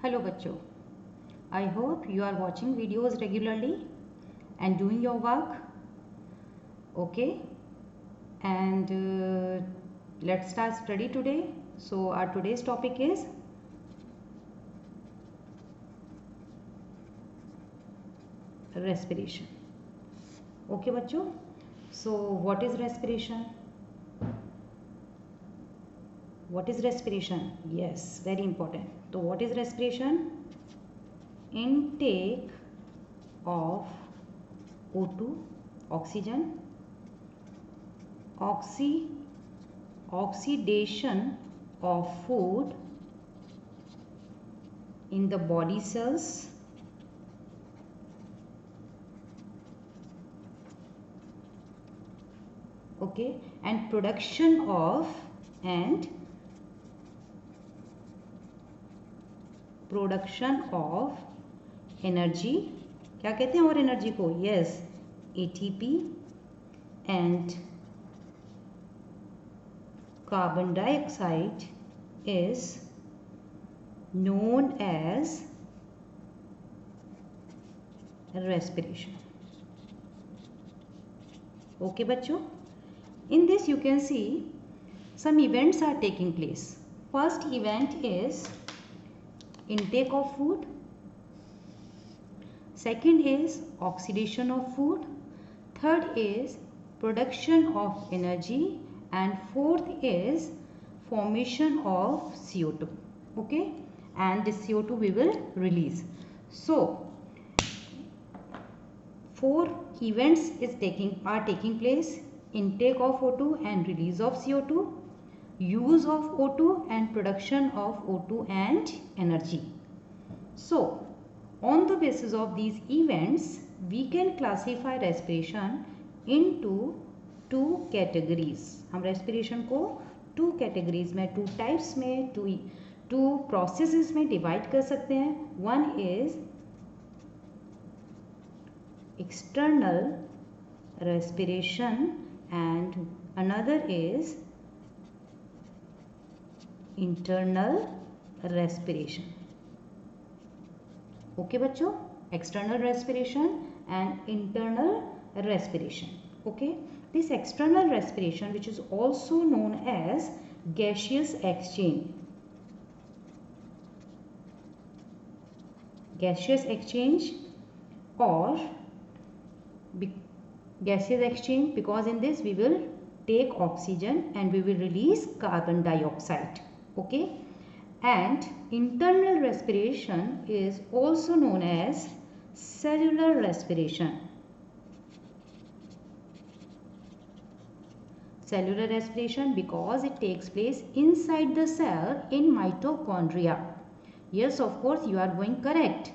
Hello बच्चों, I hope you are watching videos regularly and doing your work. Okay, and let's start study today. So our today's topic is respiration. Okay बच्चों, so what is respiration? What is respiration? Yes, very important. So what is respiration? Intake of O2, oxygen, oxidation of food in the body cells, okay, and production of energy. क्या कहते हैं और energy को? Yes, ATP and carbon dioxide is known as respiration. Okay बच्चों, in this you can see some events are taking place. First event is intake of food, second is oxidation of food, third is production of energy, and fourth is formation of CO2. Okay, and this CO2 we will release. So four events are taking place: intake of O2 and release of CO2, use of O2 and production of O2 and energy. So on the basis of these events we can classify respiration into two categories. हम respiration को two categories में, two types में, two processes में divide कर सकते हैं. One is external respiration and another is internal respiration. Okay बच्चों, external respiration and internal respiration. Okay, this external respiration, which is also known as gaseous exchange, or gaseous exchange, because in this we will take oxygen and we will release carbon dioxide. Okay, and internal respiration is also known as cellular respiration. Cellular respiration because it takes place inside the cell in mitochondria. Yes, of course you are going correct.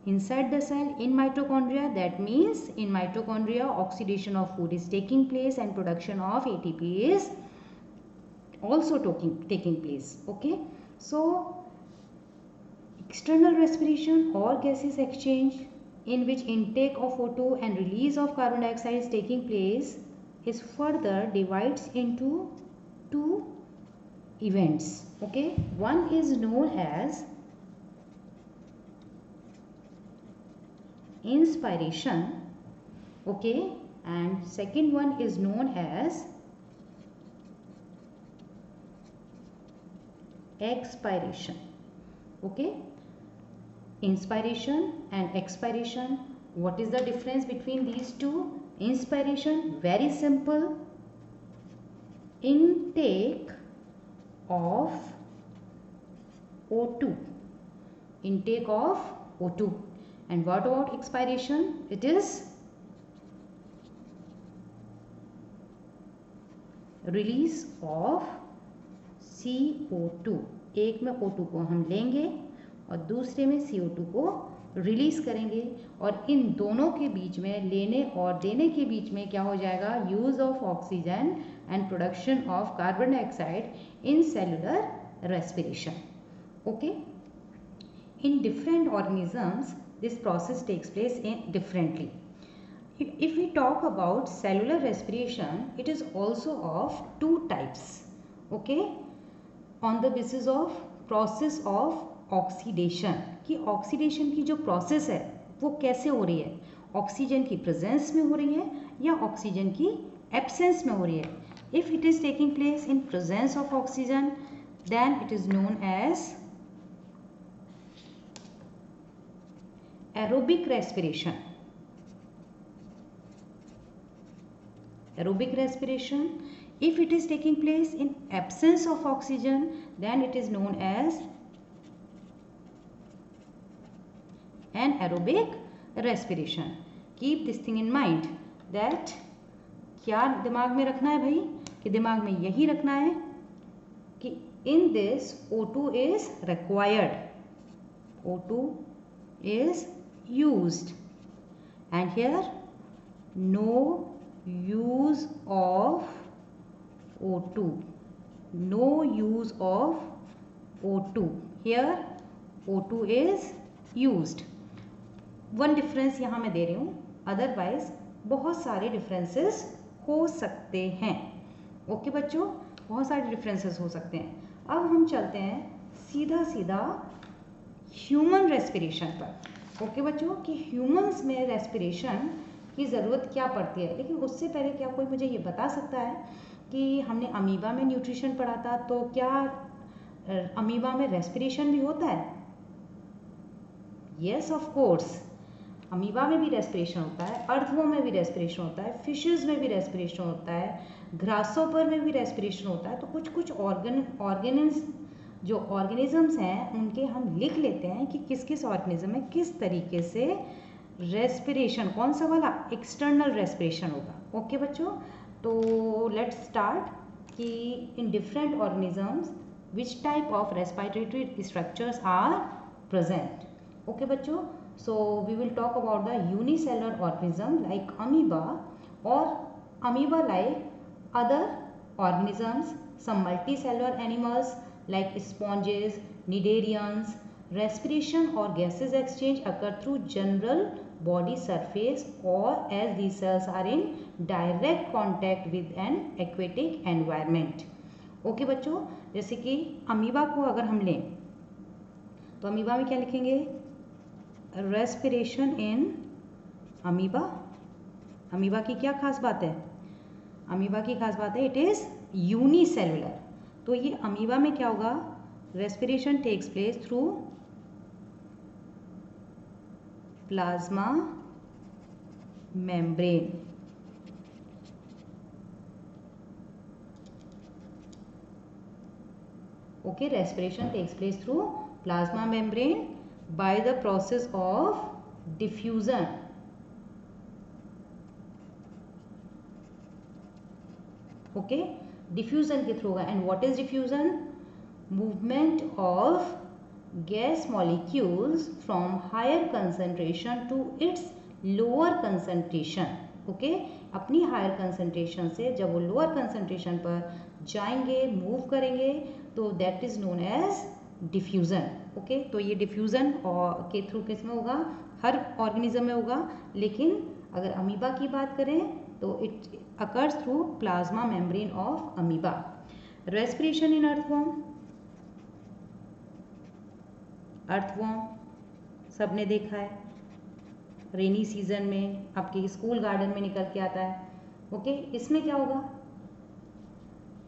Inside the cell in mitochondria, that means in mitochondria oxidation of food is taking place and production of ATP is also taking place. Okay, so external respiration or gaseous exchange in which intake of O2 and release of carbon dioxide is taking place is further divides into two events. Okay, one is known as inspiration, okay, and second one is known as expiration. Okay, inspiration and expiration. What is the difference between these two? Inspiration, very simple, intake of O2, intake of O2. And what about expiration? It is release of CO2. एक में O2 को हम लेंगे और दूसरे में CO2 को release करेंगे, और इन दोनों के बीच में, लेने और देने के बीच में क्या हो जाएगा? Use of oxygen and production of carbon dioxide in cellular respiration. Okay, in different organisms this process takes place differently. If we talk about cellular respiration, it is also of two types. Okay, on the basis of process of oxidation, कि oxidation की जो process है वो कैसे हो रही है, oxygen की प्रेजेंस में हो रही है या ऑक्सीजन की एब्सेंस में हो रही है. If it is taking place in presence of oxygen then it is known as aerobic respiration. Aerobic respiration. If it is taking place in absence of oxygen, then it is known as anaerobic respiration. Keep this thing in mind that क्या दिमाग में रखना है भाई, कि दिमाग में यही रखना है कि in this O2 is required, O2 is used, and here no use of O2, no use of O2, here O2 is used. One difference यहाँ मैं दे रही हूँ, अदरवाइज बहुत सारे डिफरेंसेस हो सकते हैं. ओके बच्चों, बहुत सारे डिफरेंसेस हो सकते हैं. अब हम चलते हैं सीधा सीधा ह्यूमन रेस्पिरेशन पर. ओके बच्चों, कि ह्यूमंस में रेस्पिरेशन की ज़रूरत क्या पड़ती है. लेकिन उससे पहले क्या कोई मुझे ये बता सकता है कि हमने अमीबा में न्यूट्रिशन पढ़ा था, तो क्या अमीबा में रेस्पिरेशन भी होता है? यस ऑफ कोर्स, अमीबा में भी रेस्पिरेशन होता है, अर्थवॉर्म में भी रेस्पिरेशन होता है, फिशेस में भी रेस्पिरेशन होता है, ग्रासहॉपर में भी रेस्पिरेशन होता है. तो कुछ कुछ जो ऑर्गेनिजम्स हैं उनके हम लिख लेते हैं कि किस किस ऑर्गेनिज्म में किस तरीके से रेस्पिरेशन, कौन सा वाला, एक्सटर्नल रेस्पिरेशन होगा. ओके बच्चों, तो लेट्स स्टार्ट कि in different organisms which type of respiratory structures are present. Okay बच्चों, so we will talk about the unicellular organism like amoeba or amoeba like other organisms, some multicellular animals like sponges, cnidarians. Respiration or gases exchange occur through general body surface or as these cells are in direct contact with an aquatic environment. Okay बच्चों, जैसे कि amoeba को अगर हम लें तो amoeba में क्या लिखेंगे, रेस्पिरेशन इन अमीबा. अमीबा की क्या खास बात है, अमीबा की खास बात है इट इज यूनिसेलुलर. तो ये अमीबा में क्या होगा, respiration takes place through plasma membrane. Okay, respiration takes place through plasma membrane by the process of diffusion. Okay, diffusion के थ्रू होगा. and what is diffusion? movement of gas molecules from higher concentration to its lower concentration. okay, अपनी higher concentration से जब वो lower concentration पर जाएंगे, move करेंगे, तो that is known as diffusion. Okay, तो ये डिफ्यूज़न के थ्रू किस में होगा, हर ऑर्गेनिज्म में होगा. लेकिन अगर अमीबा की बात करें तो it occurs through plasma membrane of amoeba. Respiration in earthworm. Earthworm सबने देखा है, रेनी सीजन में आपके स्कूल गार्डन में निकल के आता है. ओके, इसमें क्या होगा,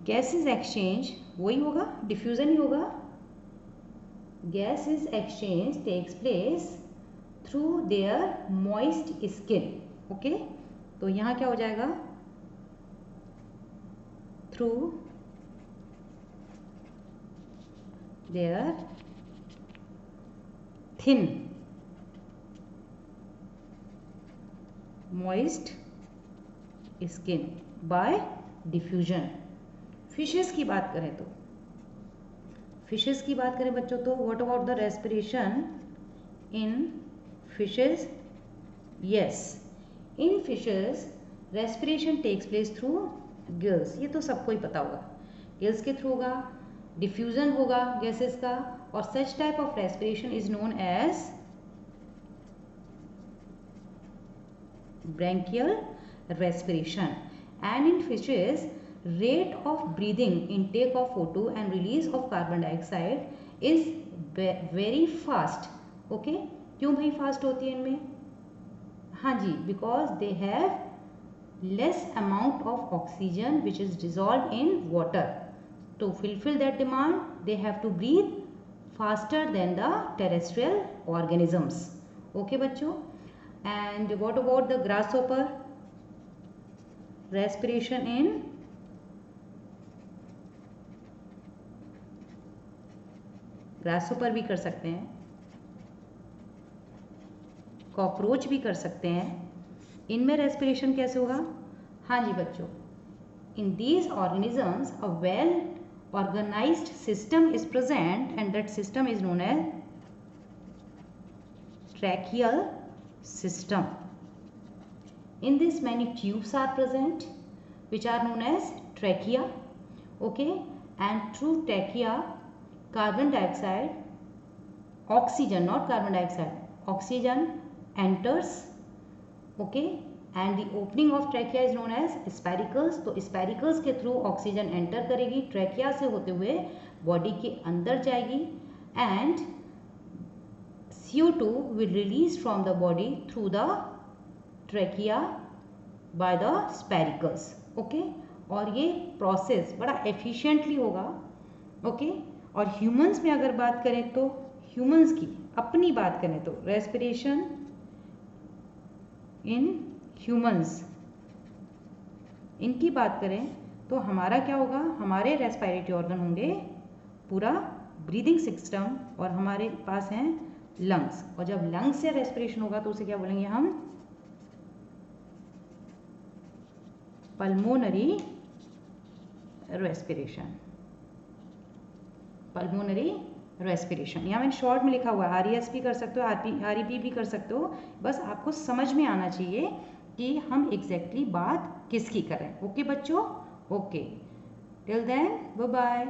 गैसेस एक्सचेंज वही होगा, डिफ्यूज़न ही होगा. gases exchange takes place through their moist skin. okay, तो यहाँ क्या हो जाएगा, through their thin moist skin by diffusion. Fishes की बात करें तो फिशेस की बात करें बच्चों, तो what about the respiration in fishes. Yes, in fishes respiration takes place through gills. ये तो सबको ही पता होगा, गिल्स के थ्रू होगा, डिफ्यूजन होगा गैसेस का. और such type of respiration is known as branchial respiration. And in fishes rate of breathing, intake of O2 and release of carbon dioxide is very fast. Okay, क्यों भाई fast होती है इनमें? हाँ जी, because they have less amount of oxygen which is dissolved in water. To fulfill that demand, they have to breathe faster than the terrestrial organisms. Okay बच्चों. And what about the grasshopper? Respiration in grasshopper भी कर सकते हैं, cockroach भी कर सकते हैं. इनमें रेस्पिरेशन कैसे होगा? हाँ जी बच्चों, in these organisms a well organized system is present and that system is known as tracheal system. In this many tubes are present which are known as trachea. Okay, and through trachea carbon dioxide, oxygen, not carbon dioxide, oxygen enters. Okay, and the opening of trachea is known as spiracles. तो spiracles के through oxygen enter करेगी, trachea से होते हुए body के अंदर जाएगी and CO2 will release from the body through the trachea by the spiracles. Okay, और ये प्रोसेस बड़ा एफिशिएंटली होगा. ओके, और ह्यूमंस में अगर बात करें तो ह्यूमंस की अपनी बात करें तो रेस्पिरेशन इन ह्यूमंस, इनकी बात करें तो हमारा क्या होगा? हमारे रेस्पिरेटरी ऑर्गन होंगे पूरा ब्रीदिंग सिस्टम और हमारे पास हैं लंग्स. और जब लंग्स से रेस्पिरेशन होगा तो उसे क्या बोलेंगे हम? Pulmonary respiration. Pulmonary respiration. यहाँ मैंने शॉर्ट में लिखा हुआ है, RES भी कर सकते हो, REP भी कर सकते हो. बस आपको समझ में आना चाहिए कि हम एग्जैक्टली बात किसकी कर रहे हैं. ओके बच्चों. Okay, till then bye bye.